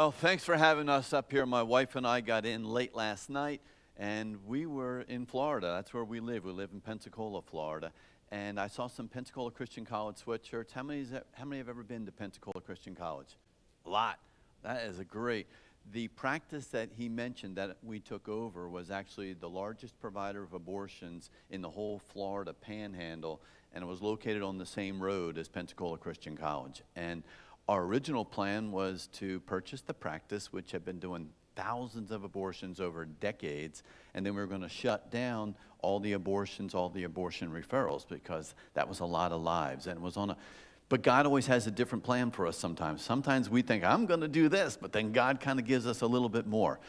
Well, thanks for having us up here. My wife and I got in late last night, and we were in Florida. That's where we live. We live in Pensacola, Florida. And I saw some Pensacola Christian College sweatshirts. How many have ever been to Pensacola Christian College? A lot. That is a great. The practice that he mentioned that we took over was actually the largest provider of abortions in the whole Florida panhandle, and it was located on the same road as Pensacola Christian College. And our original plan was to purchase the practice, which had been doing thousands of abortions over decades, and then we were going to shut down all the abortions, all the abortion referrals, because that was a lot of lives. And it was on a, but God always has a different plan for us sometimes. Sometimes we think, I'm going to do this, but then God kind of gives us a little bit more.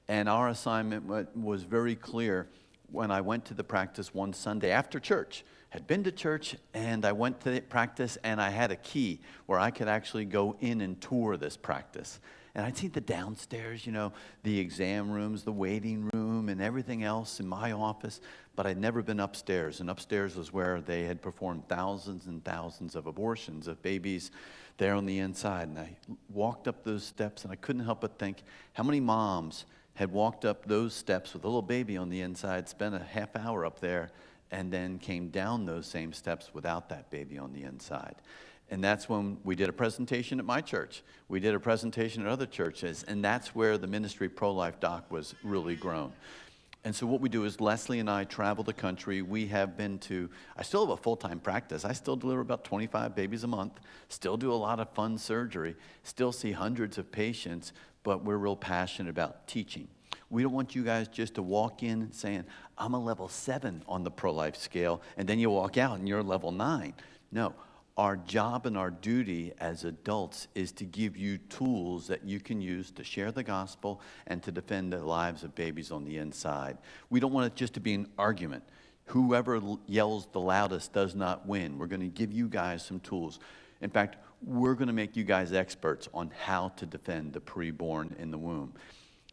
And our assignment was very clear when I went to the practice one Sunday after church. Had been to church, and I went to the practice, and I had a key where I could actually go in and tour this practice. And I'd see the downstairs, the exam rooms, the waiting room, and everything else in my office, but I'd never been upstairs. And upstairs was where they had performed thousands and thousands of abortions of babies there on the inside. And I walked up those steps, and I couldn't help but think, how many moms had walked up those steps with a little baby on the inside, spent a half hour up there, and then came down those same steps without that baby on the inside. And that's when we did a presentation at my church. We did a presentation at other churches, and that's where the ministry pro-life doc was really grown. And so what we do is Leslie and I travel the country. We have been to, I still have a full-time practice. I still deliver about 25 babies a month, still do a lot of fun surgery, still see hundreds of patients, but we're real passionate about teaching. We don't want you guys just to walk in saying, I'm a level 7 on the pro-life scale, and then you walk out and you're a level 9. No, our job and our duty as adults is to give you tools that you can use to share the gospel and to defend the lives of babies on the inside. We don't want it just to be an argument. Whoever yells the loudest does not win. We're going to give you guys some tools. In fact, we're going to make you guys experts on how to defend the preborn in the womb.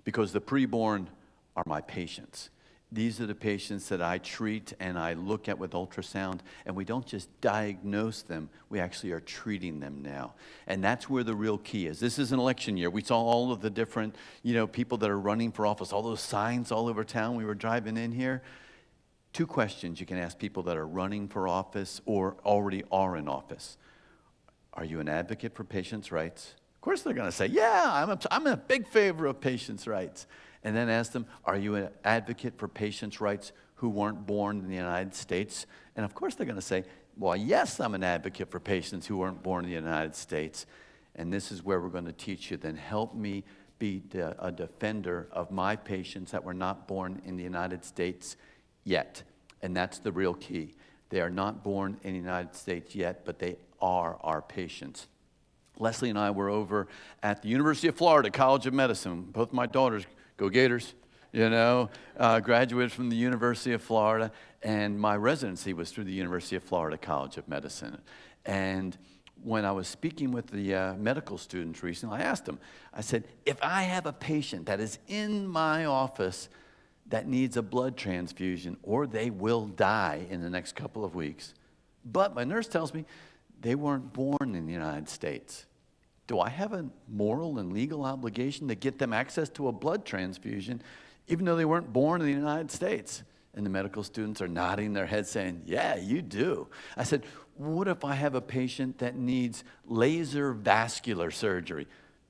Because the preborn are my patients. These are the patients that I treat and I look at with ultrasound, and we don't just diagnose them, we actually are treating them now. And that's where the real key is. This is an election year. We saw all of the different, people that are running for office, all those signs all over town. We were driving in here. 2 questions you can ask people that are running for office or already are in office. Are you an advocate for patients' rights? Of course they're going to say, yeah, I'm a big favor of patients' rights. And then ask them, are you an advocate for patients' rights who weren't born in the United States? And of course they're going to say, well, yes, I'm an advocate for patients who weren't born in the United States. And this is where we're going to teach you, then help me be a defender of my patients that were not born in the United States yet. And that's the real key. They are not born in the United States yet, but they are our patients. Leslie and I were over at the University of Florida College of Medicine. Both my daughters, go Gators, graduated from the University of Florida, and my residency was through the University of Florida College of Medicine. And when I was speaking with the medical students recently, I asked them, I said, if I have a patient that is in my office that needs a blood transfusion, or they will die in the next couple of weeks, but my nurse tells me they weren't born in the United States, do I have a moral and legal obligation to get them access to a blood transfusion, even though they weren't born in the United States? And the medical students are nodding their heads saying, yeah, you do. I said, what if I have a patient that needs laser vascular surgery?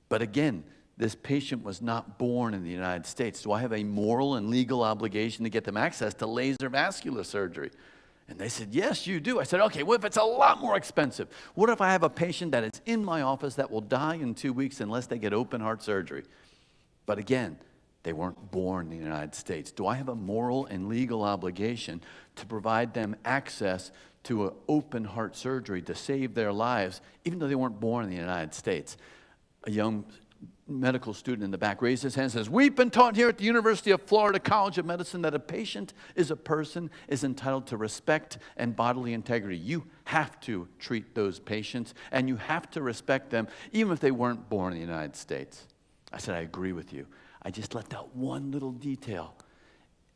But again, this patient was not born in the United States. Do I have a moral and legal obligation to get them access to laser vascular surgery? And they said, yes, you do. I said, okay, what if it's a lot more expensive? What if I have a patient that is in my office that will die in 2 weeks unless they get open heart surgery? But again, they weren't born in the United States. Do I have a moral and legal obligation to provide them access to an open heart surgery to save their lives, even though they weren't born in the United States? A young medical student in the back raised his hand and says, we've been taught here at the University of Florida College of Medicine that a patient is a person, is entitled to respect and bodily integrity. You have to treat those patients, and you have to respect them, even if they weren't born in the United States. I said, I agree with you. I just left out one little detail,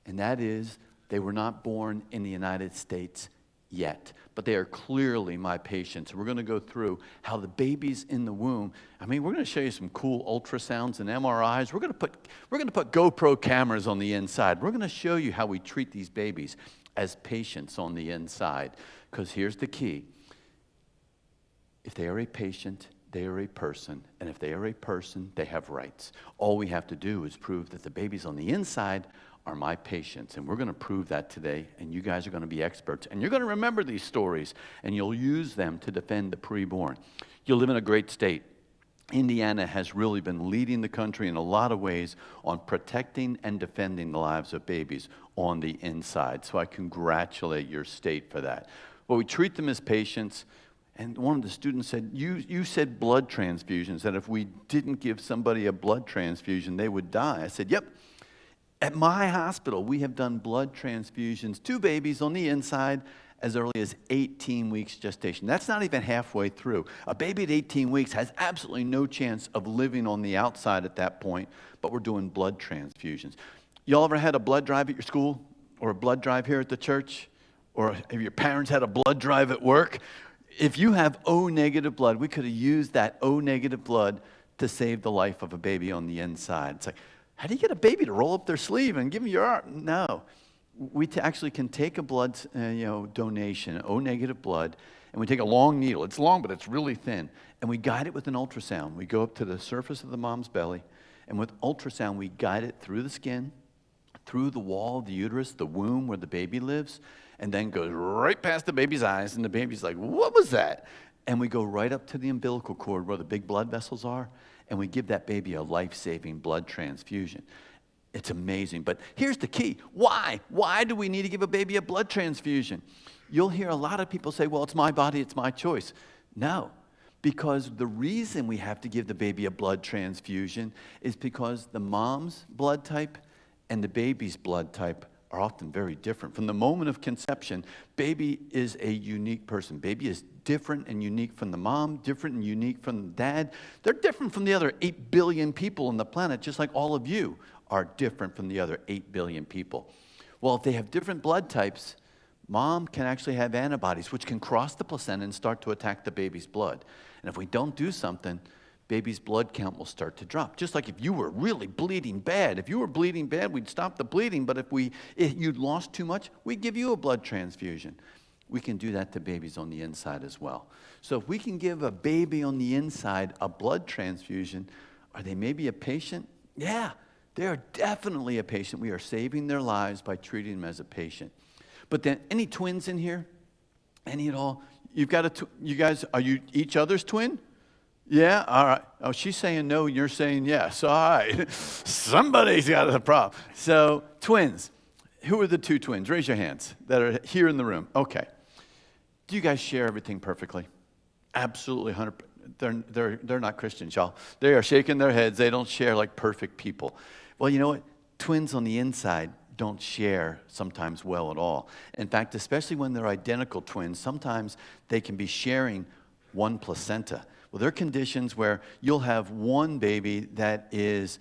and that is they were not born in the United States yet, but they are clearly my patients. We're going to go through how the babies in the womb, we're going to show you some cool ultrasounds and MRIs. We're going to put GoPro cameras on the inside. We're going to show you how we treat these babies as patients on the inside, because here's the key. If they are a patient, they are a person, and if they are a person, they have rights. All we have to do is prove that the babies on the inside are my patients, and we're going to prove that today, and you guys are going to be experts, and you're going to remember these stories, and you'll use them to defend the preborn. You live in a great state. Indiana has really been leading the country in a lot of ways on protecting and defending the lives of babies on the inside, so I congratulate your state for that. Well, we treat them as patients. And one of the students said, you said blood transfusions, that if we didn't give somebody a blood transfusion, they would die. I said, yep. At my hospital, we have done blood transfusions to babies on the inside as early as 18 weeks gestation. That's not even halfway through. A baby at 18 weeks has absolutely no chance of living on the outside at that point, but we're doing blood transfusions. Y'all ever had a blood drive at your school or a blood drive here at the church? Or have your parents had a blood drive at work? If you have O-negative blood, we could have used that O-negative blood to save the life of a baby on the inside. It's like, how do you get a baby to roll up their sleeve and give them your arm? No. We actually can take a blood donation, O-negative blood, and we take a long needle. It's long, but it's really thin. And we guide it with an ultrasound. We go up to the surface of the mom's belly, and with ultrasound, we guide it through the skin, through the wall of the uterus, the womb where the baby lives, and then goes right past the baby's eyes, and the baby's like, what was that? And we go right up to the umbilical cord where the big blood vessels are, and we give that baby a life-saving blood transfusion. It's amazing. But here's the key. Why? Why do we need to give a baby a blood transfusion? You'll hear a lot of people say, well, it's my body, it's my choice. No, because the reason we have to give the baby a blood transfusion is because the mom's blood type and the baby's blood type are often very different. From the moment of conception, baby is a unique person. Baby is different and unique from the mom, different and unique from the dad. They're different from the other 8 billion people on the planet, just like all of you are different from the other 8 billion people. Well, if they have different blood types, mom can actually have antibodies, which can cross the placenta and start to attack the baby's blood. And if we don't do something, baby's blood count will start to drop. Just like if you were really bleeding bad. If you were bleeding bad, we'd stop the bleeding. But if you'd lost too much, we'd give you a blood transfusion. We can do that to babies on the inside as well. So if we can give a baby on the inside a blood transfusion, are they maybe a patient? Yeah, they are definitely a patient. We are saving their lives by treating them as a patient. But then, any twins in here? Any at all? You guys, are you each other's twin? Yeah, all right. Oh, she's saying no, and you're saying yes. All right. Somebody's got a problem. So, twins. Who are the two twins? Raise your hands that are here in the room. Okay. Do you guys share everything perfectly? Absolutely, 100%. They're not Christians, y'all. They are shaking their heads. They don't share like perfect people. Well, you know what? Twins on the inside don't share sometimes well at all. In fact, especially when they're identical twins, sometimes they can be sharing one placenta. Well, there are conditions where you'll have one baby that is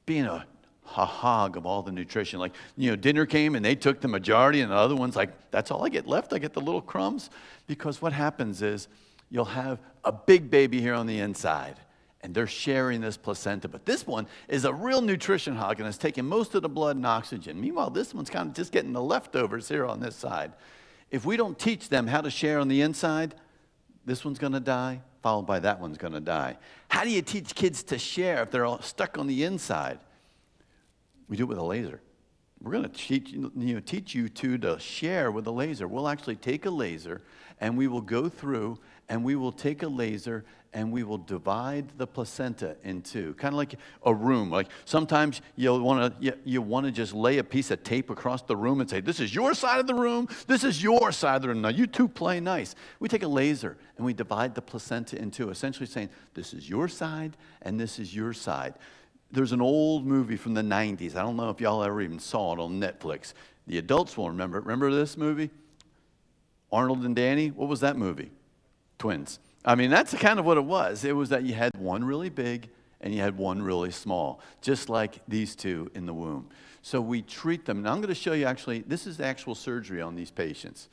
being a hog of all the nutrition. Like, dinner came and they took the majority, and the other one's like, that's all I get left? I get the little crumbs? Because what happens is you'll have a big baby here on the inside, and they're sharing this placenta. But this one is a real nutrition hog, and it's taking most of the blood and oxygen. Meanwhile, this one's kind of just getting the leftovers here on this side. If we don't teach them how to share on the inside, this one's going to die, followed by that one's going to die. How do you teach kids to share if they're all stuck on the inside? We do it with a laser. We're going to teach you to share with a laser. We'll actually take a laser, and we will go through, and we will take a laser, and we will divide the placenta in two, kind of like a room. Like sometimes you want to just lay a piece of tape across the room and say, this is your side of the room, this is your side of the room. Now you two play nice. We take a laser, and we divide the placenta in two, essentially saying, this is your side, and this is your side. There's an old movie from the 90s. I don't know if y'all ever even saw it on Netflix. The adults will remember it. Remember this movie? Arnold and Danny? What was that movie? Twins. That's kind of what it was. It was that you had one really big and you had one really small, just like these two in the womb. So we treat them. Now I'm going to show you actually, this is the actual surgery on these patients.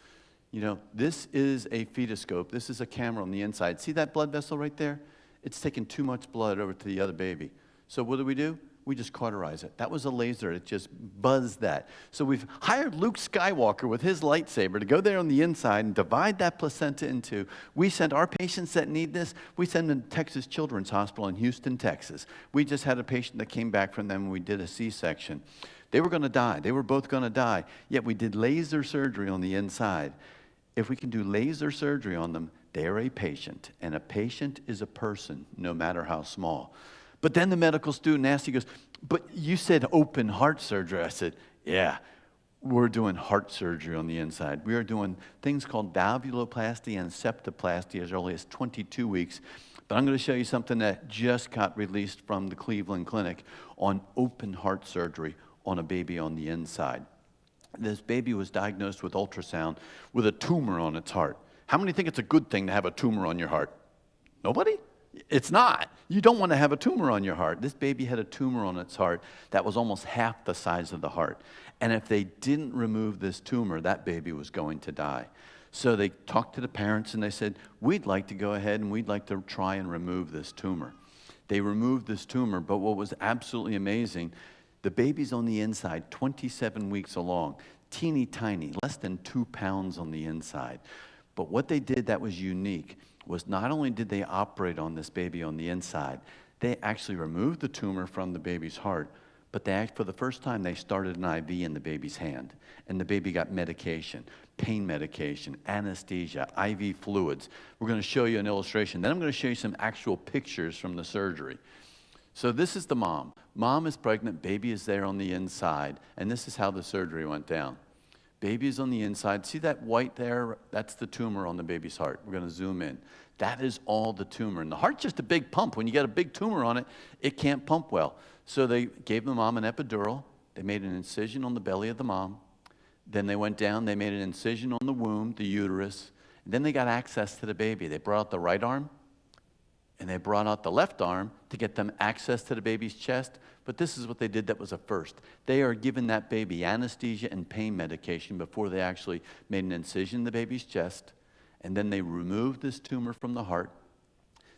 You know, this is a fetoscope. This is a camera on the inside. See that blood vessel right there? It's taking too much blood over to the other baby. So what do? We just cauterize it. That was a laser. It just buzzed that. So we've hired Luke Skywalker with his lightsaber to go there on the inside and divide that placenta in two. We send our patients that need this, we send them to Texas Children's Hospital in Houston, Texas. We just had a patient that came back from them and we did a C-section. They were going to die. They were both going to die. Yet we did laser surgery on the inside. If we can do laser surgery on them, they are a patient. And a patient is a person, no matter how small. But then the medical student asked, he goes, but you said open heart surgery. I said, yeah, we're doing heart surgery on the inside. We are doing things called valvuloplasty and septoplasty as early as 22 weeks. But I'm going to show you something that just got released from the Cleveland Clinic on open heart surgery on a baby on the inside. This baby was diagnosed with ultrasound with a tumor on its heart. How many think it's a good thing to have a tumor on your heart? Nobody? It's not. You don't want to have a tumor on your heart. This baby had a tumor on its heart that was almost half the size of the heart. And if they didn't remove this tumor, that baby was going to die. So they talked to the parents and they said, we'd like to go ahead and we'd like to try and remove this tumor. They removed this tumor, but what was absolutely amazing, the baby's on the inside, 27 weeks along, teeny tiny, less than 2 pounds on the inside. But what they did that was unique was not only did they operate on this baby on the inside, they actually removed the tumor from the baby's heart, but for the first time, they started an IV in the baby's hand. And the baby got medication, pain medication, anesthesia, IV fluids. We're going to show you an illustration. Then I'm going to show you some actual pictures from the surgery. So this is the mom. Mom is pregnant, baby is there on the inside, and this is how the surgery went down. Baby is on the inside. See that white there? That's the tumor on the baby's heart. We're going to zoom in. That is all the tumor. And the heart's just a big pump. When you get a big tumor on it, it can't pump well. So they gave the mom an epidural. They made an incision on the belly of the mom. Then they went down. They made an incision on the womb, the uterus. And then they got access to the baby. They brought out the right arm, and they brought out the left arm to get them access to the baby's chest. But this is what they did that was a first. They are giving that baby anesthesia and pain medication before they actually made an incision in the baby's chest. And then they removed this tumor from the heart.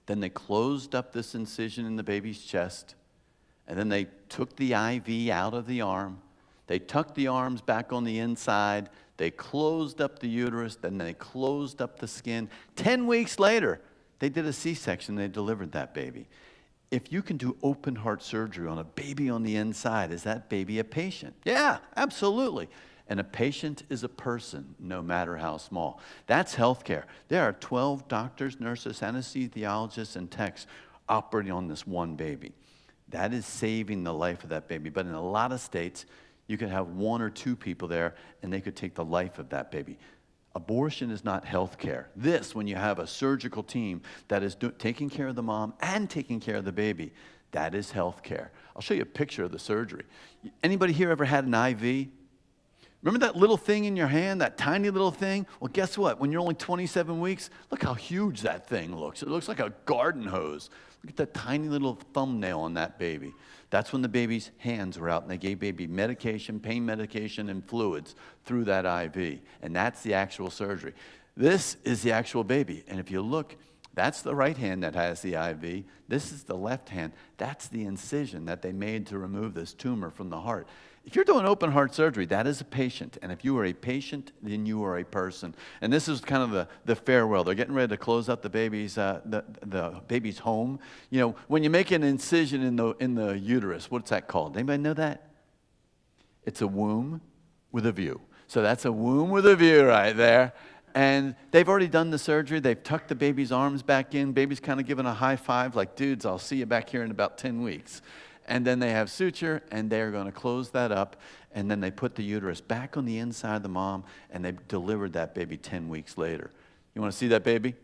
Then they closed up this incision in the baby's chest. And then they took the IV out of the arm. They tucked the arms back on the inside. They closed up the uterus. Then they closed up the skin. 10 weeks later, they did a C-section. They delivered that baby. If you can do open heart surgery on a baby on the inside, is that baby a patient? Yeah, absolutely. And a patient is a person, no matter how small. That's healthcare. There are 12 doctors, nurses, anesthesiologists, and techs operating on this one baby. That is saving the life of that baby. But in a lot of states, you could have 1 or 2 people there, and they could take the life of that baby. Abortion is not health care. This, when you have a surgical team that is taking care of the mom and taking care of the baby, that is health care. I'll show you a picture of the surgery. Anybody here ever had an IV? Remember that little thing in your hand, that tiny little thing? Well, guess what? When you're only 27 weeks, look how huge that thing looks. It looks like a garden hose. Look at that tiny little thumbnail on that baby. That's when the baby's hands were out, and they gave baby medication, pain medication, and fluids through that IV. And that's the actual surgery. This is the actual baby. And if you look, that's the right hand that has the IV. This is the left hand. That's the incision that they made to remove this tumor from the heart. If you're doing open heart surgery, that is a patient. And if you are a patient, then you are a person. And this is kind of the farewell. They're getting ready to close up the baby's home. You know, when you make an incision in the uterus, what's that called? Anybody know that? It's a womb with a view. So that's a womb with a view right there. And they've already done the surgery. They've tucked the baby's arms back in. Baby's kind of giving a high five like, dudes, I'll see you back here in about 10 weeks. And then they have suture, and they're going to close that up. And then they put the uterus back on the inside of the mom, and they delivered that baby 10 weeks later. You want to see that baby?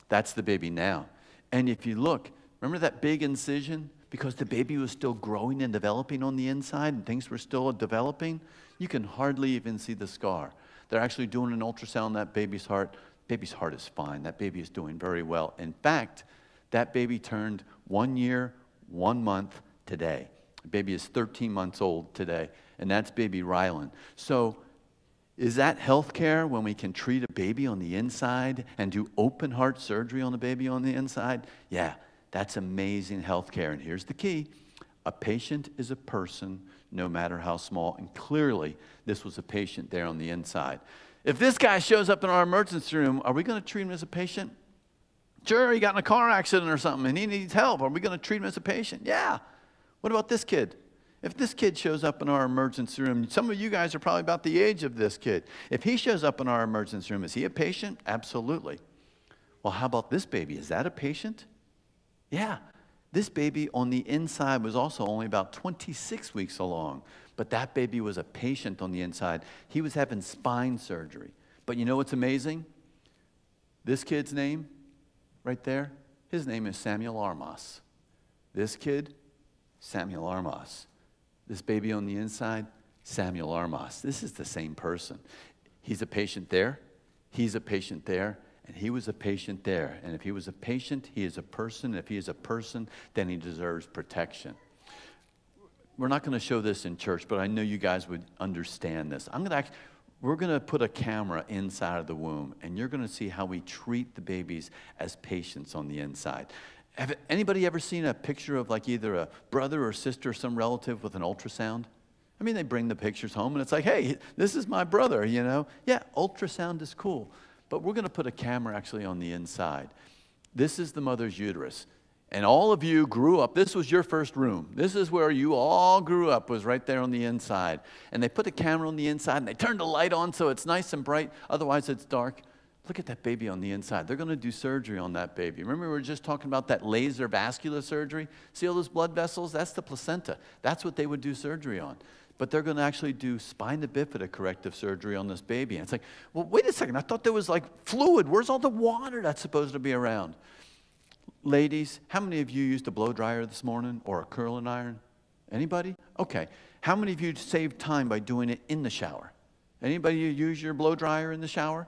That's the baby now. And if you look, remember that big incision? Because the baby was still growing and developing on the inside, and things were still developing, you can hardly even see the scar. They're actually doing an ultrasound on that baby's heart. Baby's heart is fine. That baby is doing very well. In fact, that baby turned 1 year, 1 month today. The baby is 13 months old today, and that's baby Rylan. So Is that healthcare when we can treat a baby on the inside and do open heart surgery on a baby on the inside? Yeah, that's amazing healthcare. And here's the key. A patient is a person, no matter how small. And clearly, this was a patient there on the inside. If this guy shows up in our emergency room, are we going to treat him as a patient? Sure, he got in a car accident or something and he needs help. Are we going to treat him as a patient? Yeah. What about this kid? If this kid shows up in our emergency room, some of you guys are probably about the age of this kid. If he shows up in our emergency room, is he a patient? Absolutely. Well, how about this baby? Is that a patient? Yeah. This baby on the inside was also only about 26 weeks along, but that baby was a patient on the inside. He was having spine surgery. But you know what's amazing? This kid's name, right there, his name is Samuel Armas. This kid, Samuel Armas. This baby on the inside, Samuel Armas. This is the same person. He's a patient there, he's a patient there, and he was a patient there. And if he was a patient, he is a person. If he is a person, then he deserves protection. We're not going to show this in church, but I know you guys would understand this. We're going to put a camera inside of the womb, and you're going to see how we treat the babies as patients on the inside. Have anybody ever seen a picture of like either a brother or sister or some relative with an ultrasound? I mean, they bring the pictures home, and it's like, hey, this is my brother, you know? Yeah, ultrasound is cool. But we're going to put a camera actually on the inside. This is the mother's uterus. And all of you grew up. This was your first room. This is where you all grew up, was right there on the inside. And they put a camera on the inside, and they turned the light on so it's nice and bright. Otherwise, it's dark. Look at that baby on the inside. They're going to do surgery on that baby. Remember we were just talking about that laser vascular surgery? See all those blood vessels? That's the placenta. That's what they would do surgery on. But they're going to actually do spina bifida corrective surgery on this baby. And it's like, well, wait a second. I thought there was like fluid. Where's all the water that's supposed to be around? Ladies, how many of you used a blow dryer this morning or a curling iron? Anybody? Okay. How many of you saved time by doing it in the shower? Anybody use your blow dryer in the shower?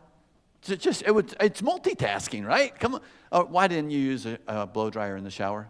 It's multitasking, right? Come on. Why didn't you use a blow dryer in the shower?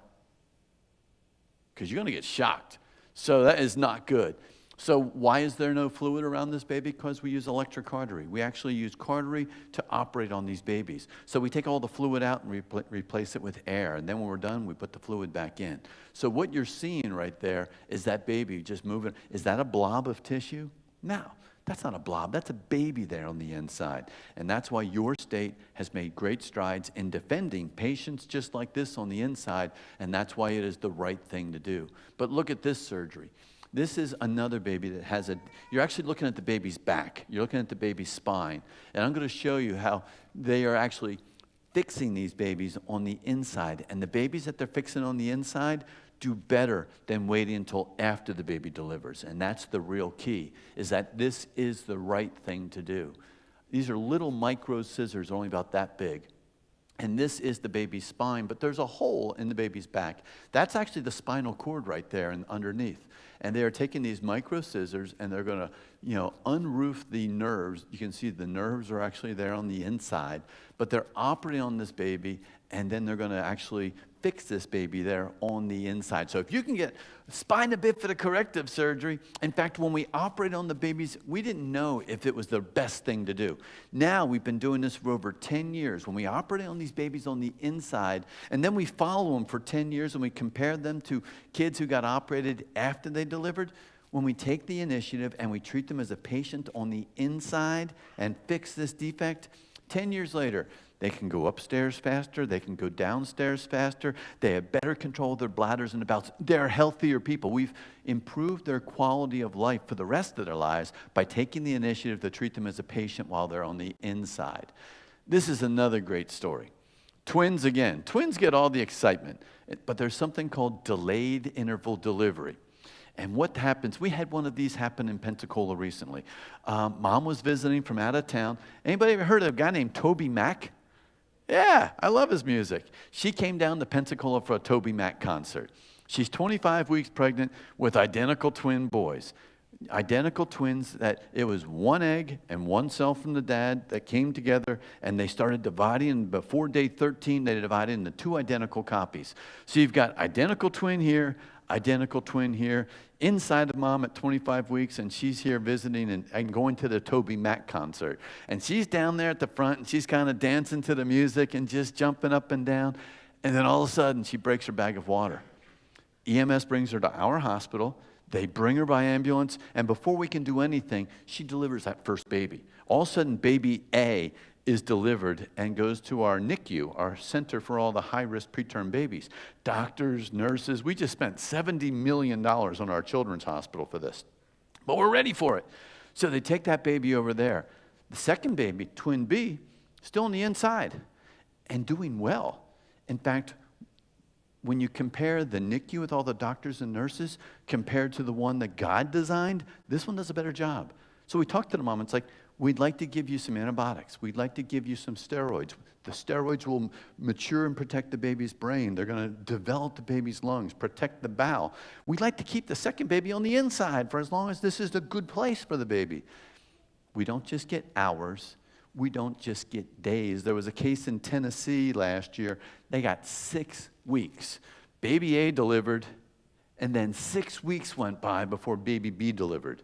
Because you're going to get shocked. So that is not good. So why is there no fluid around this baby? Because we use electric cautery. We actually use cautery to operate on these babies. So we take all the fluid out and replace it with air. And then when we're done, we put the fluid back in. So what you're seeing right there is that baby just moving. Is that a blob of tissue? No. That's not a blob. That's a baby there on the inside. And that's why your state has made great strides in defending patients just like this on the inside, and that's why it is the right thing to do. But look at this surgery. This is another baby that has you're actually looking at the baby's back. You're looking at the baby's spine. And I'm going to show you how they are actually fixing these babies on the inside. And the babies that they're fixing on the inside do better than waiting until after the baby delivers. And that's the real key, is that this is the right thing to do. These are little micro scissors, only about that big. And this is the baby's spine, but there's a hole in the baby's back. That's actually the spinal cord right there and underneath. And they are taking these micro scissors and they're going to, unroof the nerves. You can see the nerves are actually there on the inside, but they're operating on this baby, and then they're going to actually fix this baby there on the inside. So if you can get spina bifida corrective surgery, in fact, when we operate on the babies, we didn't know if it was the best thing to do. Now we've been doing this for over 10 years. When we operate on these babies on the inside, and then we follow them for 10 years and we compare them to kids who got operated after they delivered, when we take the initiative and we treat them as a patient on the inside and fix this defect, 10 years later, they can go upstairs faster, they can go downstairs faster, they have better control of their bladders and bowels. They're healthier people. We've improved their quality of life for the rest of their lives by taking the initiative to treat them as a patient while they're on the inside. This is another great story. Twins again. Twins get all the excitement, but there's something called delayed interval delivery. And what happens, we had one of these happen in Pensacola recently. Mom was visiting from out of town. Anybody ever heard of a guy named Toby Mac? Yeah, I love his music. She came down to Pensacola for a Toby Mac concert. She's 25 weeks pregnant with identical twin boys. Identical twins that it was one egg and one cell from the dad that came together, and they started dividing. And before day 13, they divided into two identical copies. So you've got identical twin here, identical twin here, inside of mom at 25 weeks, and she's here visiting and going to the Toby Mac concert. And she's down there at the front, and she's kind of dancing to the music and just jumping up and down. And then all of a sudden, she breaks her bag of water. EMS brings her to our hospital. They bring her by ambulance, and before we can do anything, she delivers that first baby. All of a sudden, baby A is delivered and goes to our NICU, our Center for all the high-risk preterm babies. Doctors, nurses, we just spent $70 million on our children's hospital for this. But we're ready for it. So they take that baby over there. The second baby, twin B, still on the inside and doing well. In fact, when you compare the NICU with all the doctors and nurses compared to the one that God designed, this one does a better job. So we talked to the mom. It's like, we'd like to give you some antibiotics. We'd like to give you some steroids. The steroids will mature and protect the baby's brain. They're going to develop the baby's lungs, protect the bowel. We'd like to keep the second baby on the inside for as long as this is a good place for the baby. We don't just get hours. We don't just get days. There was a case in Tennessee last year. They got 6 weeks. Baby A delivered, and then 6 weeks went by before baby B delivered.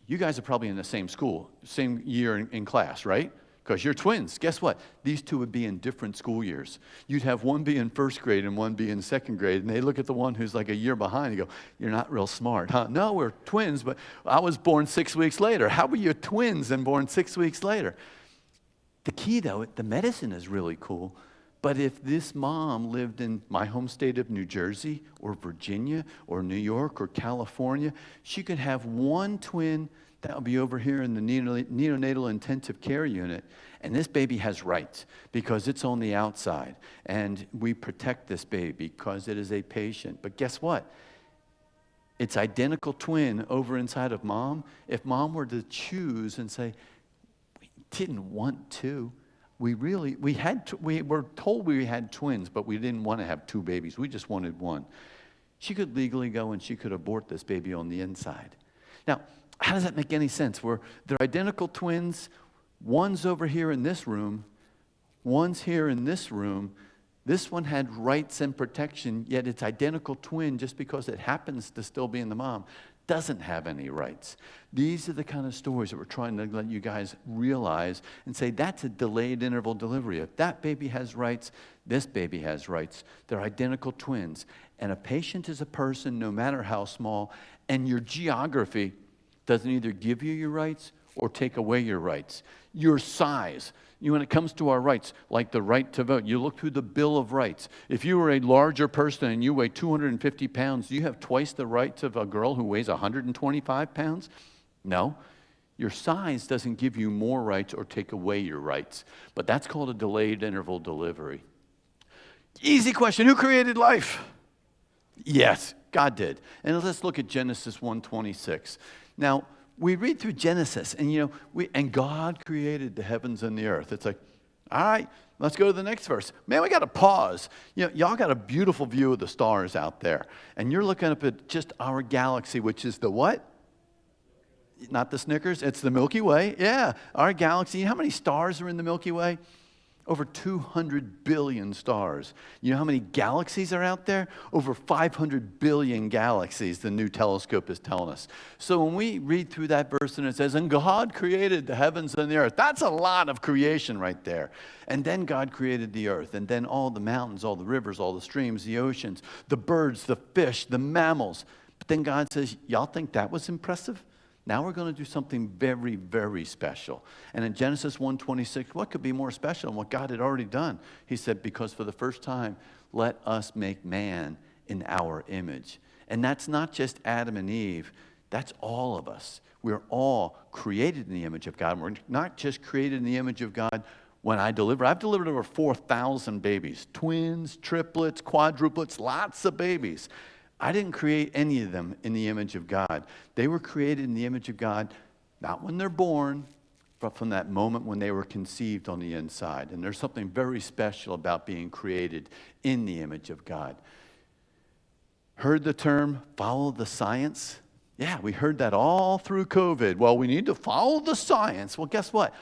You guys are probably in the same school, same year in class, right? Because you're twins. Guess what? These two would be in different school years. You'd have one be in first grade and one be in second grade, and they look at the one who's like a year behind and go, you're not real smart, huh? No, we're twins, but I was born 6 weeks later. How were you twins and born 6 weeks later? The key, though, the medicine is really cool. But if this mom lived in my home state of New Jersey or Virginia or New York or California, she could have one twin that will be over here in the neonatal intensive care unit. And this baby has rights because it's on the outside. And we protect this baby because it is a patient. But guess what? It's identical twin over inside of mom. If mom were to choose and say, didn't want to. We were told we had twins, but we didn't want to have two babies. We just wanted one. She could legally go and she could abort this baby on the inside. Now, how does that make any sense? They're identical twins. One's over here in this room. One's here in this room. This one had rights and protection, yet its identical twin, just because it happens to still be in the mom, doesn't have any rights. These are the kind of stories that we're trying to let you guys realize and say that's a delayed interval delivery. If that baby has rights, this baby has rights. They're identical twins. And a patient is a person, no matter how small, and your geography doesn't either give you your rights or take away your rights. Your size. When it comes to our rights, like the right to vote, you look through the Bill of Rights. If you were a larger person and you weigh 250 pounds, do you have twice the rights of a girl who weighs 125 pounds? No. Your size doesn't give you more rights or take away your rights. But that's called a delayed interval delivery. Easy question. Who created life? Yes, God did. And let's look at Genesis 1:26. Now, we read through Genesis, and and God created the heavens and the earth. It's like, all right, let's go to the next verse. Man, we got to pause. Y'all got a beautiful view of the stars out there, and you're looking up at just our galaxy, which is the what? Not the Snickers. It's the Milky Way. Yeah, our galaxy. How many stars are in the Milky Way? Over 200 billion stars. You know how many galaxies are out there? Over 500 billion galaxies, the new telescope is telling us. So when we read through that verse and it says, and God created the heavens and the earth, that's a lot of creation right there. And then God created the earth, and then all the mountains, all the rivers, all the streams, the oceans, the birds, the fish, the mammals. But then God says, y'all think that was impressive? Now we're going to do something very, very special. And in Genesis 1:26, what could be more special than what God had already done? He said, because for the first time, let us make man in our image. And that's not just Adam and Eve. That's all of us. We're all created in the image of God. We're not just created in the image of God when I've delivered over 4,000 babies. Twins, triplets, quadruplets, lots of babies. I didn't create any of them in the image of God. They were created in the image of God, not when they're born, but from that moment when they were conceived on the inside. And there's something very special about being created in the image of God. Heard the term, follow the science? Yeah, we heard that all through COVID. Well, we need to follow the science. Well, guess what?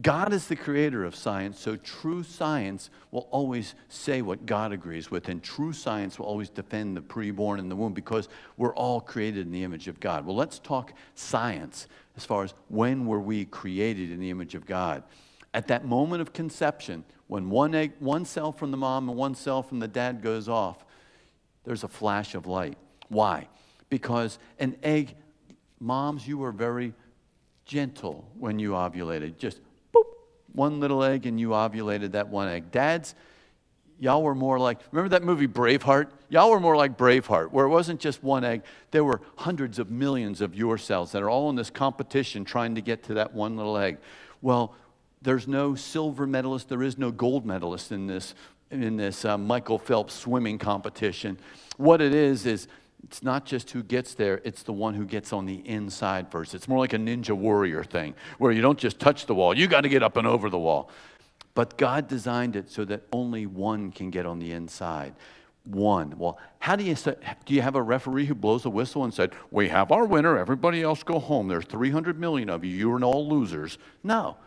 God is the creator of science, so true science will always say what God agrees with, and true science will always defend the preborn in the womb because we're all created in the image of God. Well, let's talk science as far as when were we created in the image of God. At that moment of conception, when one cell from the mom and one cell from the dad goes off, there's a flash of light. Why? Because an egg, moms, you were very gentle when you ovulated. Just boop, one little egg and you ovulated that one egg. Dads, y'all were more like, remember that movie Braveheart? Y'all were more like Braveheart, where it wasn't just one egg. There were hundreds of millions of your cells that are all in this competition trying to get to that one little egg. Well, there's no silver medalist, there is no gold medalist in this Michael Phelps swimming competition. What it is it's not just who gets there, it's the one who gets on the inside first. It's more like a ninja warrior thing, where you don't just touch the wall, you got to get up and over the wall. But God designed it so that only one can get on the inside. One. Well, how do you have a referee who blows a whistle and said, we have our winner, everybody else go home, there's 300 million of you, you're all losers? No.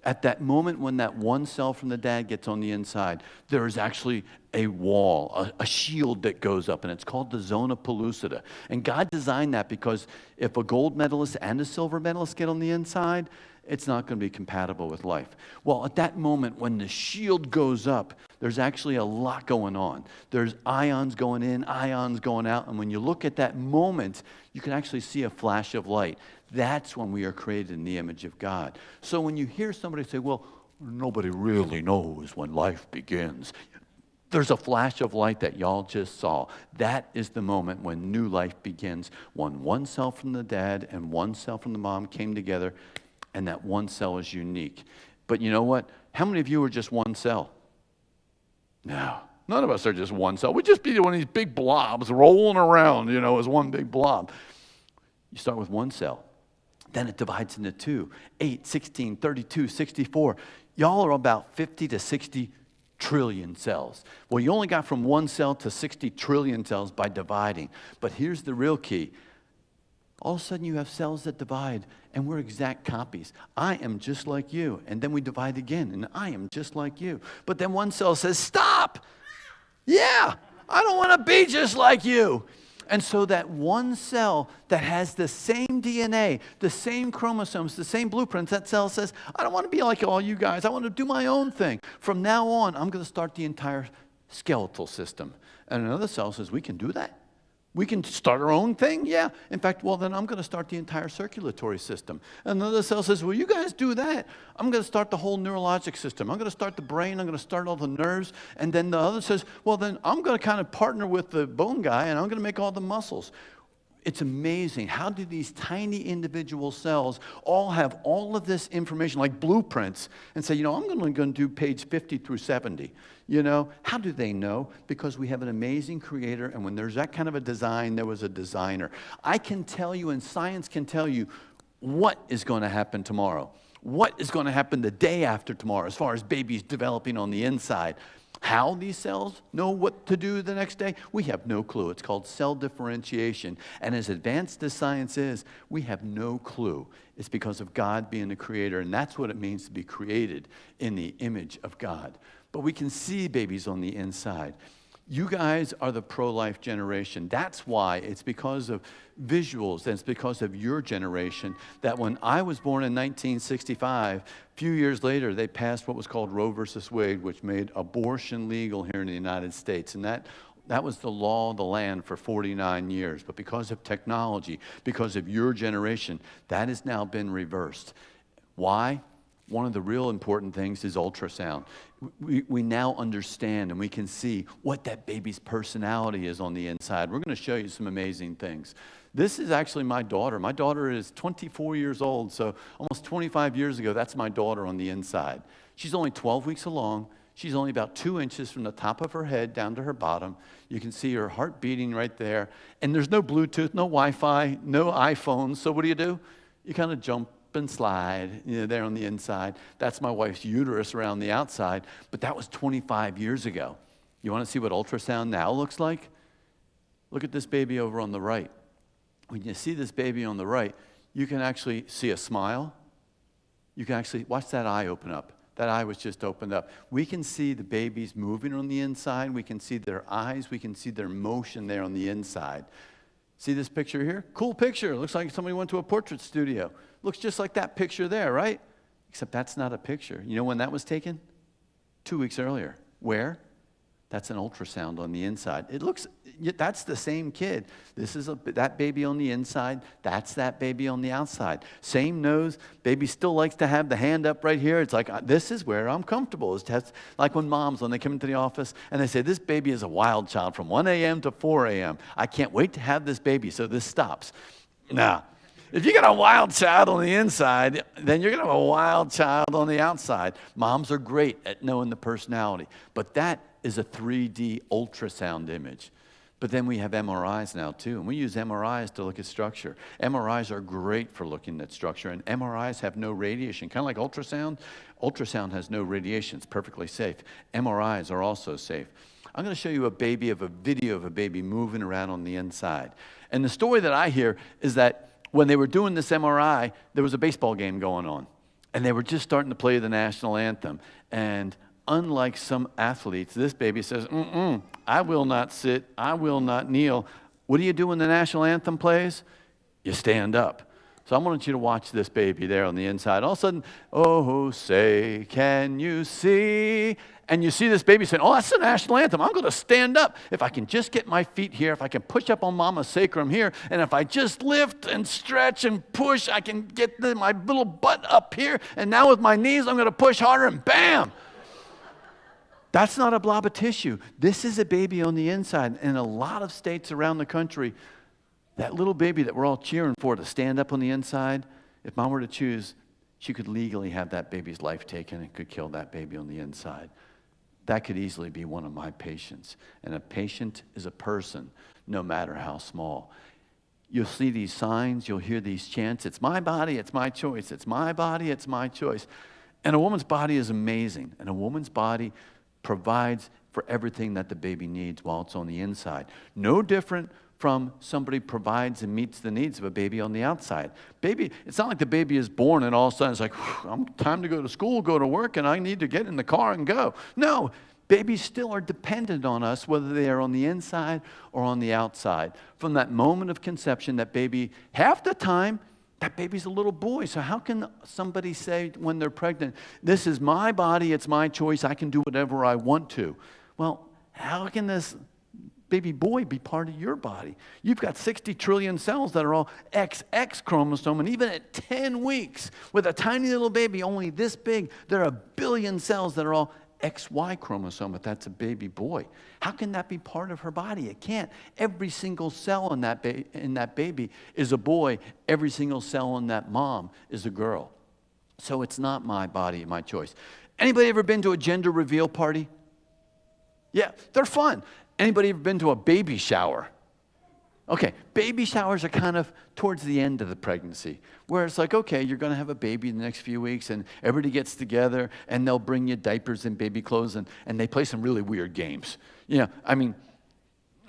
At that moment when that one cell from the dad gets on the inside, there is actually a wall, a shield that goes up, and it's called the zona pellucida. And God designed that because if a gold medalist and a silver medalist get on the inside, it's not going to be compatible with life. Well, at that moment when the shield goes up, there's actually a lot going on. There's ions going in, ions going out, and when you look at that moment, you can actually see a flash of light. That's when we are created in the image of God. So when you hear somebody say, well, nobody really knows when life begins, there's a flash of light that y'all just saw. That is the moment when new life begins, when one cell from the dad and one cell from the mom came together, and that one cell is unique. But you know what? How many of you are just one cell? No. None of us are just one cell. We just be one of these big blobs rolling around, as one big blob. You start with one cell. Then it divides into 2, 8, 16, 32, 64. Y'all are about 50 to 60 trillion cells. Well, you only got from one cell to 60 trillion cells by dividing. But here's the real key. All of a sudden you have cells that divide, and we're exact copies. I am just like you. And then we divide again, and I am just like you. But then one cell says, stop! Yeah, I don't want to be just like you. And so that one cell that has the same DNA, the same chromosomes, the same blueprints, that cell says, I don't want to be like all you guys. I want to do my own thing. From now on, I'm going to start the entire skeletal system. And another cell says, we can do that. We can start our own thing? Yeah. In fact, well, then I'm going to start the entire circulatory system. Another cell says, well, you guys do that. I'm going to start the whole neurologic system. I'm going to start the brain. I'm going to start all the nerves. And then the other says, well, then I'm going to kind of partner with the bone guy, and I'm going to make all the muscles. It's amazing. How do these tiny individual cells all have all of this information, like blueprints, and say, I'm only going to do page 50 through 70. How do they know? Because we have an amazing creator, and when there's that kind of a design, there was a designer. I can tell you, and science can tell you, what is going to happen tomorrow. What is going to happen the day after tomorrow as far as babies developing on the inside. How these cells know what to do the next day, we have no clue. It's called cell differentiation. And as advanced as science is, we have no clue. It's because of God being the creator, and that's what it means to be created in the image of God. But we can see babies on the inside. You guys are the pro-life generation. That's why. It's because of visuals, and it's because of your generation that when I was born in 1965, a few years later, they passed what was called Roe versus Wade, which made abortion legal here in the United States. And that was the law of the land for 49 years. But because of technology, because of your generation, that has now been reversed. Why? One of the real important things is ultrasound. We now understand and we can see what that baby's personality is on the inside. We're going to show you some amazing things. This is actually my daughter. My daughter is 24 years old, so almost 25 years ago, that's my daughter on the inside. She's only 12 weeks along. She's only about 2 inches from the top of her head down to her bottom. You can see her heart beating right there. And there's no Bluetooth, no Wi-Fi, no iPhones. So what do? You kind of jump and slide, there on the inside. That's my wife's uterus around the outside, but that was 25 years ago. You want to see what ultrasound now looks like? Look at this baby over on the right. When you see this baby on the right, you can actually see a smile. You can actually, watch that eye open up. That eye was just opened up. We can see the babies moving on the inside. We can see their eyes. We can see their motion there on the inside. See this picture here? Cool picture. Looks like somebody went to a portrait studio. Looks just like that picture there, right? Except that's not a picture. You know when that was taken? 2 weeks earlier. Where? That's an ultrasound on the inside. It looks, that's the same kid. This is that baby on the inside. That's that baby on the outside. Same nose. Baby still likes to have the hand up right here. It's like, this is where I'm comfortable. It's like when moms, when they come into the office and they say, this baby is a wild child from 1 a.m. to 4 a.m. I can't wait to have this baby, so this stops. Now, if you got a wild child on the inside, then you're going to have a wild child on the outside. Moms are great at knowing the personality, but that is a 3D ultrasound image. But then we have MRIs now too, and we use MRIs to look at structure. MRIs are great for looking at structure, and MRIs have no radiation. Kind of like ultrasound. Ultrasound has no radiation. It's perfectly safe. MRIs are also safe. I'm going to show you a video of a baby moving around on the inside. And the story that I hear is that when they were doing this MRI, there was a baseball game going on, and they were just starting to play the national anthem. And unlike some athletes, this baby says, I will not sit, I will not kneel. What do you do when the national anthem plays? You stand up. So I want you to watch this baby there on the inside. All of a sudden, oh, say, can you see? And you see this baby saying, oh, that's the national anthem. I'm going to stand up. If I can just get my feet here, if I can push up on mama's sacrum here, and if I just lift and stretch and push, I can get my little butt up here. And now with my knees, I'm going to push harder, and bam! That's not a blob of tissue. This is a baby on the inside. In a lot of states around the country, that little baby that we're all cheering for to stand up on the inside, if mom were to choose, she could legally have that baby's life taken and could kill that baby on the inside. That could easily be one of my patients. And a patient is a person, no matter how small. You'll see these signs, you'll hear these chants, it's my body, it's my choice, it's my body, it's my choice. And a woman's body is amazing. And a woman's body provides for everything that the baby needs while it's on the inside. No different from somebody provides and meets the needs of a baby on the outside. Baby, it's not like the baby is born and all of a sudden it's like, I'm time to go to school, go to work, and I need to get in the car and go. No, babies still are dependent on us, whether they are on the inside or on the outside. From that moment of conception, that baby, half the time, that baby's a little boy. So how can somebody say when they're pregnant, this is my body, it's my choice, I can do whatever I want to? Well, how can this baby boy be part of your body? You've got 60 trillion cells that are all XX chromosome, and even at 10 weeks, with a tiny little baby only this big, there are a billion cells that are all XY chromosome, but that's a baby boy. How can that be part of her body? It can't. Every single cell in that baby is a boy. Every single cell in that mom is a girl. So it's not my body, my choice. Anybody ever been to a gender reveal party? Yeah, they're fun. Anybody ever been to a baby shower? Okay, baby showers are kind of towards the end of the pregnancy, where it's like, okay, you're going to have a baby in the next few weeks, and everybody gets together, and they'll bring you diapers and baby clothes, and they play some really weird games. You know, I mean,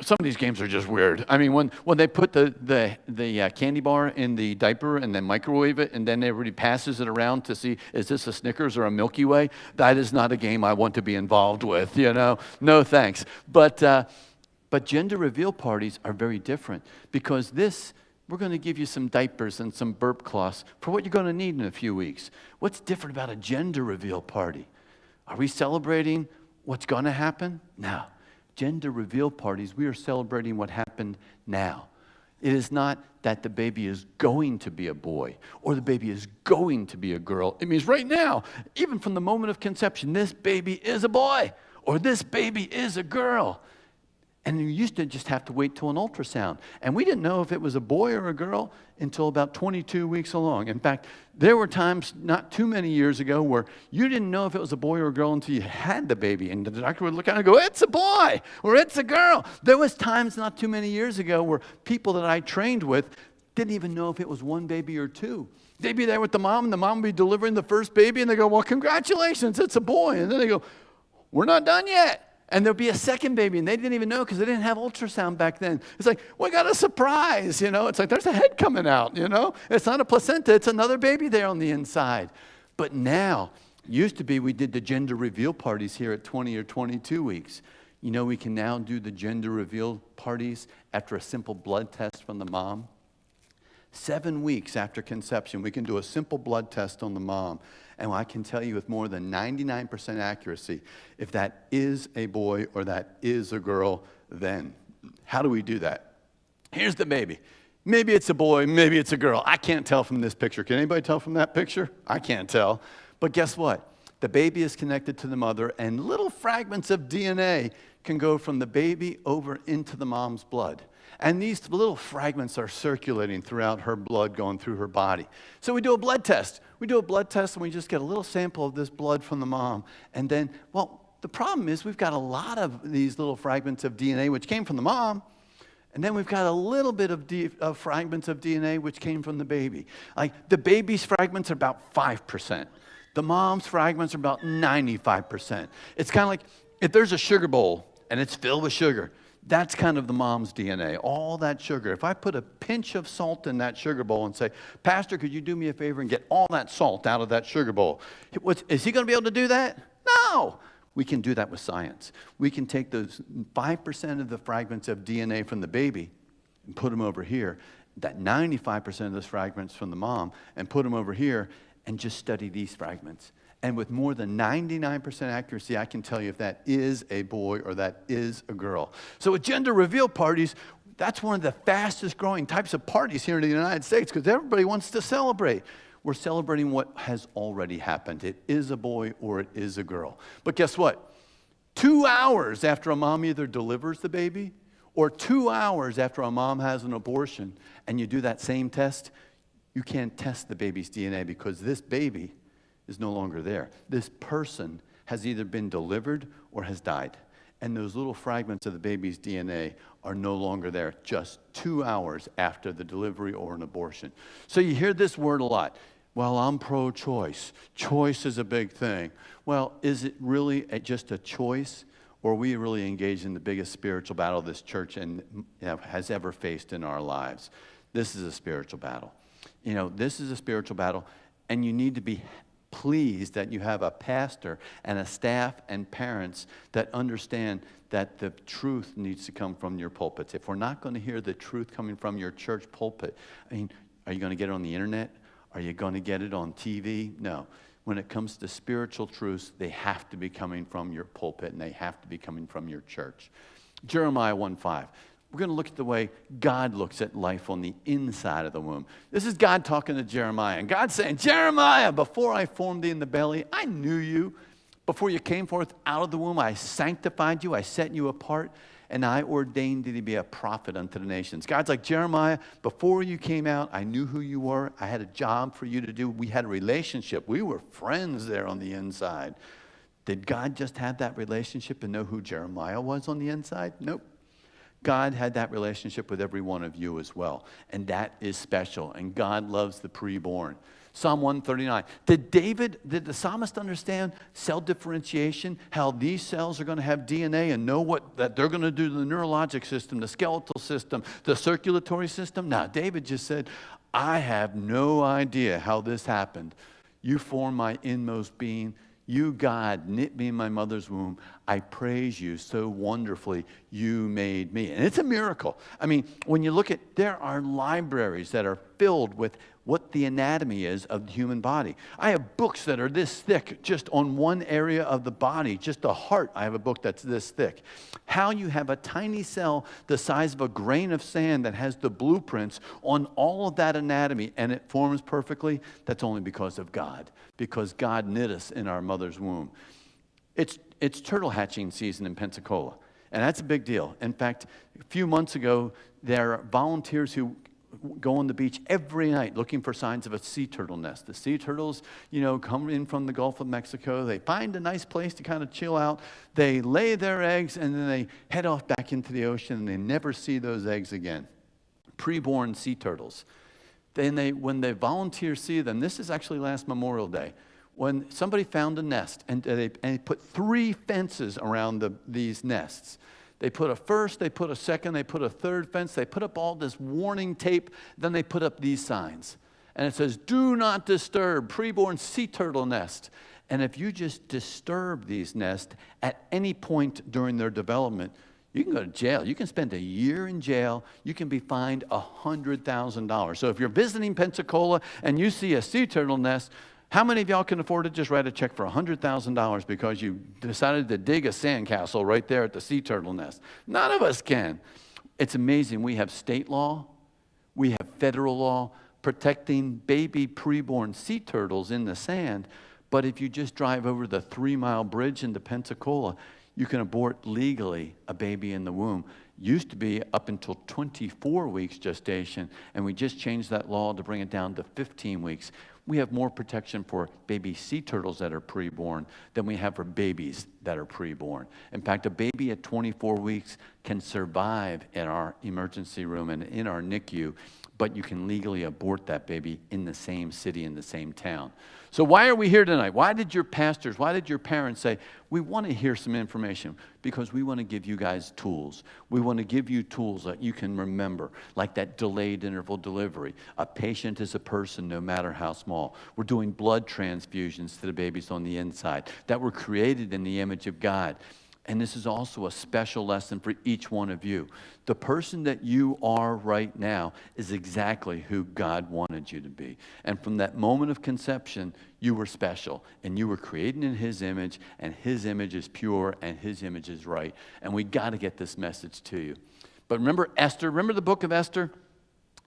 some of these games are just weird. I mean, when they put the candy bar in the diaper and then microwave it, and then everybody passes it around to see, is this a Snickers or a Milky Way? That is not a game I want to be involved with, you know. No thanks. But gender reveal parties are very different, because we're going to give you some diapers and some burp cloths for what you're going to need in a few weeks. What's different about a gender reveal party? Are we celebrating what's going to happen? No. Gender reveal parties, we are celebrating what happened now. It is not that the baby is going to be a boy or the baby is going to be a girl. It means right now, even from the moment of conception, this baby is a boy or this baby is a girl. And you used to just have to wait till an ultrasound. And we didn't know if it was a boy or a girl until about 22 weeks along. In fact, there were times not too many years ago where you didn't know if it was a boy or a girl until you had the baby. And the doctor would look at it and go, it's a boy or it's a girl. There was times not too many years ago where people that I trained with didn't even know if it was one baby or two. They'd be there with the mom, and the mom would be delivering the first baby, and they go, well, congratulations, it's a boy. And then they go, we're not done yet. And there'll be a second baby, and they didn't even know because they didn't have ultrasound back then. It's like, we got a surprise, you know. It's like there's a head coming out, you know. It's not a placenta. It's another baby there on the inside. But now, used to be we did the gender reveal parties here at 20 or 22 weeks. You know, we can now do the gender reveal parties after a simple blood test from the mom. 7 weeks after conception, we can do a simple blood test on the mom. And I can tell you with more than 99% accuracy if that is a boy or that is a girl then. How do we do that? Here's the baby. Maybe it's a boy, maybe it's a girl. I can't tell from this picture. Can anybody tell from that picture? I can't tell. But guess what? The baby is connected to the mother, and little fragments of DNA can go from the baby over into the mom's blood. And these little fragments are circulating throughout her blood, going through her body. So we do a blood test. We do a blood test, and we just get a little sample of this blood from the mom. And then, well, the problem is we've got a lot of these little fragments of DNA which came from the mom. And then we've got a little bit of fragments of DNA which came from the baby. Like the baby's fragments are about 5%. The mom's fragments are about 95%. It's kind of like if there's a sugar bowl and it's filled with sugar, that's kind of the mom's DNA, all that sugar. If I put a pinch of salt in that sugar bowl and say, Pastor, could you do me a favor and get all that salt out of that sugar bowl? Is he going to be able to do that? No. We can do that with science. We can take those 5% of the fragments of DNA from the baby and put them over here, that 95% of those fragments from the mom, and put them over here and just study these fragments. And with more than 99% accuracy, I can tell you if that is a boy or that is a girl. So with gender reveal parties, that's one of the fastest growing types of parties here in the United States because everybody wants to celebrate. We're celebrating what has already happened. It is a boy or it is a girl. But guess what? 2 hours after a mom either delivers the baby or 2 hours after a mom has an abortion and you do that same test, you can't test the baby's DNA because this baby is no longer there. This person has either been delivered or has died. And those little fragments of the baby's DNA are no longer there just 2 hours after the delivery or an abortion. So you hear this word a lot. Well, I'm pro-choice. Choice is a big thing. Well, is it really just a choice, or are we really engaged in the biggest spiritual battle this church has ever faced in our lives? This is a spiritual battle. You know, this is a spiritual battle, and you need to be pleased that you have a pastor and a staff and parents that understand that the truth needs to come from your pulpits. If we're not going to hear the truth coming from your church pulpit, I mean, are you going to get it on the internet? Are you going to get it on TV? No. When it comes to spiritual truths, they have to be coming from your pulpit and they have to be coming from your church. Jeremiah 1:5. We're going to look at the way God looks at life on the inside of the womb. This is God talking to Jeremiah. And God's saying, Jeremiah, before I formed thee in the belly, I knew you. Before you came forth out of the womb, I sanctified you. I set you apart. And I ordained thee to be a prophet unto the nations. God's like, Jeremiah, before you came out, I knew who you were. I had a job for you to do. We had a relationship. We were friends there on the inside. Did God just have that relationship and know who Jeremiah was on the inside? Nope. God had that relationship with every one of you as well. And that is special. And God loves the preborn. Psalm 139. Did the psalmist understand cell differentiation? How these cells are going to have DNA and know that they're going to do the neurologic system, the skeletal system, the circulatory system? No, David just said, I have no idea how this happened. You formed my inmost being. You, God, knit me in my mother's womb. I praise you so wonderfully. You made me. And it's a miracle. I mean, when you look at, there are libraries that are filled with what the anatomy is of the human body. I have books that are this thick just on one area of the body, just the heart. I have a book that's this thick. How you have a tiny cell the size of a grain of sand that has the blueprints on all of that anatomy and it forms perfectly, that's only because of God, because God knit us in our mother's womb. It's turtle hatching season in Pensacola, and that's a big deal. In fact, a few months ago, there are volunteers who go on the beach every night looking for signs of a sea turtle nest. The sea turtles, come in from the Gulf of Mexico. They find a nice place to kind of chill out. They lay their eggs, and then they head off back into the ocean, and they never see those eggs again. Preborn sea turtles. Then when the volunteers see them, this is actually last Memorial Day, when somebody found a nest, and they put 3 fences around these nests. They put a first, they put a second, they put a third fence. They put up all this warning tape. Then they put up these signs. And it says, do not disturb preborn sea turtle nest. And if you just disturb these nests at any point during their development, you can go to jail. You can spend a year in jail. You can be fined $100,000. So if you're visiting Pensacola and you see a sea turtle nest, how many of y'all can afford to just write a check for $100,000 because you decided to dig a sandcastle right there at the sea turtle nest? None of us can. It's amazing. We have state law. We have federal law protecting baby preborn sea turtles in the sand. But if you just drive over the 3-mile bridge into Pensacola, you can abort legally a baby in the womb. Used to be up until 24 weeks gestation, and we just changed that law to bring it down to 15 weeks. We have more protection for baby sea turtles that are preborn than we have for babies that are preborn. In fact, a baby at 24 weeks can survive in our emergency room and in our NICU, but you can legally abort that baby in the same city, in the same town. So why are we here tonight? Why did your pastors, why did your parents say, we want to hear some information? Because we want to give you guys tools. We want to give you tools that you can remember, like that delayed interval delivery. A patient is a person, no matter how small. We're doing blood transfusions to the babies on the inside that were created in the image of God. And this is also a special lesson for each one of you. The person that you are right now is exactly who God wanted you to be. And from that moment of conception, you were special. And you were created in His image, and His image is pure, and His image is right. And we got to get this message to you. But remember Esther? Remember the book of Esther?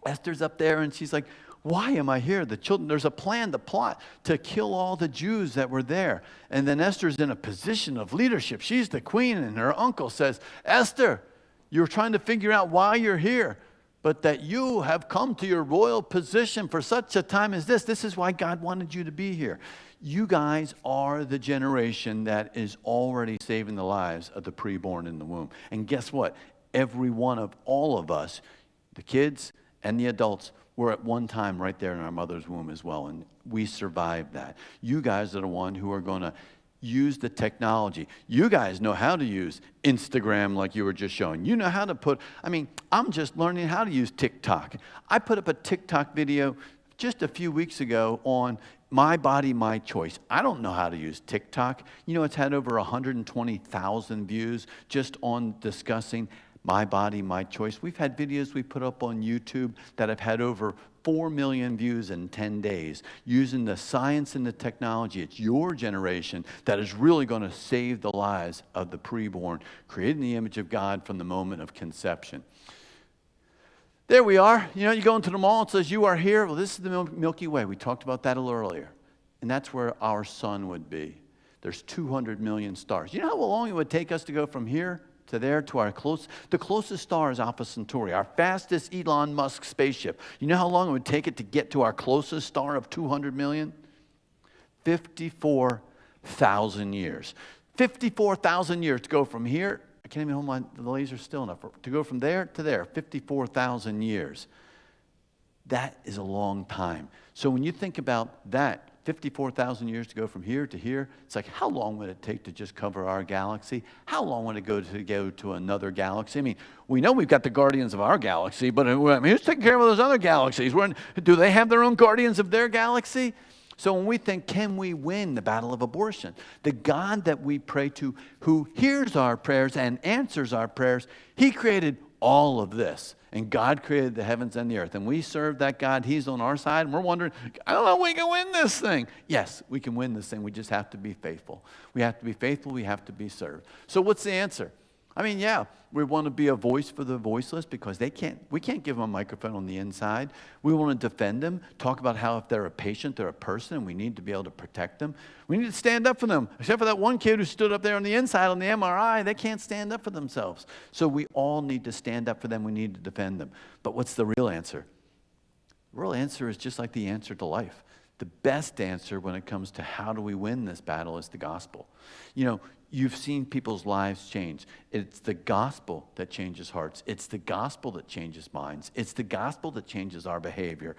Esther's up there, and she's like, why am I here? The children, there's a plan, the plot to kill all the Jews that were there. And then Esther's in a position of leadership. She's the queen, and her uncle says, Esther, you're trying to figure out why you're here, but that you have come to your royal position for such a time as this. This is why God wanted you to be here. You guys are the generation that is already saving the lives of the preborn in the womb. And guess what? Every one of all of us, the kids and the adults, were at one time right there in our mother's womb as well, and we survived that. You guys are the one who are going to use the technology. You guys know how to use Instagram like you were just showing. You know how to I'm just learning how to use TikTok. I put up a TikTok video just a few weeks ago on My Body, My Choice. I don't know how to use TikTok. You know, it's had over 120,000 views just on discussing My Body, My Choice. We've had videos we put up on YouTube that have had over 4 million views in 10 days using the science and the technology. It's your generation that is really going to save the lives of the preborn, created in the image of God from the moment of conception. There we are. You know, you go into the mall, it says you are here. Well, this is the Milky Way. We talked about that a little earlier. And that's where our sun would be. There's 200 million stars. You know how long it would take us to go from here to there, to our the closest star is Alpha Centauri, our fastest Elon Musk spaceship. You know how long it would take it to get to our closest star of 200 million? 54,000 years. 54,000 years to go from here. I can't even hold the laser still enough. To go from there to there, 54,000 years. That is a long time. So when you think about that, 54,000 years to go from here to here, it's like, how long would it take to just cover our galaxy? How long would it go to another galaxy? I mean, we know we've got the guardians of our galaxy, but who's taking care of those other galaxies? Do they have their own guardians of their galaxy? So when we think, can we win the battle of abortion? The God that we pray to, who hears our prayers and answers our prayers, He created all of this. And God created the heavens and the earth. And we serve that God. He's on our side. And we're wondering, I don't know if we can win this thing. Yes, we can win this thing. We just have to be faithful. We have to be faithful. We have to be served. So what's the answer? I mean, yeah, we want to be a voice for the voiceless because we can't give them a microphone on the inside. We want to defend them, talk about how if they're a patient, they're a person, and we need to be able to protect them. We need to stand up for them. Except for that one kid who stood up there on the inside on the MRI, they can't stand up for themselves. So we all need to stand up for them. We need to defend them. But what's the real answer? The real answer is just like the answer to life. The best answer when it comes to how do we win this battle is the gospel. You know, you've seen people's lives change. It's the gospel that changes hearts. It's the gospel that changes minds. It's the gospel that changes our behavior.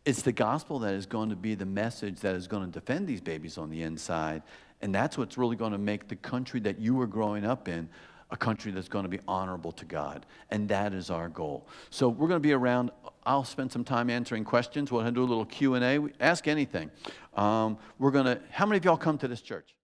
It's the gospel that is going to be the message that is going to defend these babies on the inside. And that's what's really going to make the country that you were growing up in a country that's going to be honorable to God. And that is our goal. So we're going to be around I'll spend some time answering questions. We'll do a little Q&A. Ask anything. How many of y'all come to this church?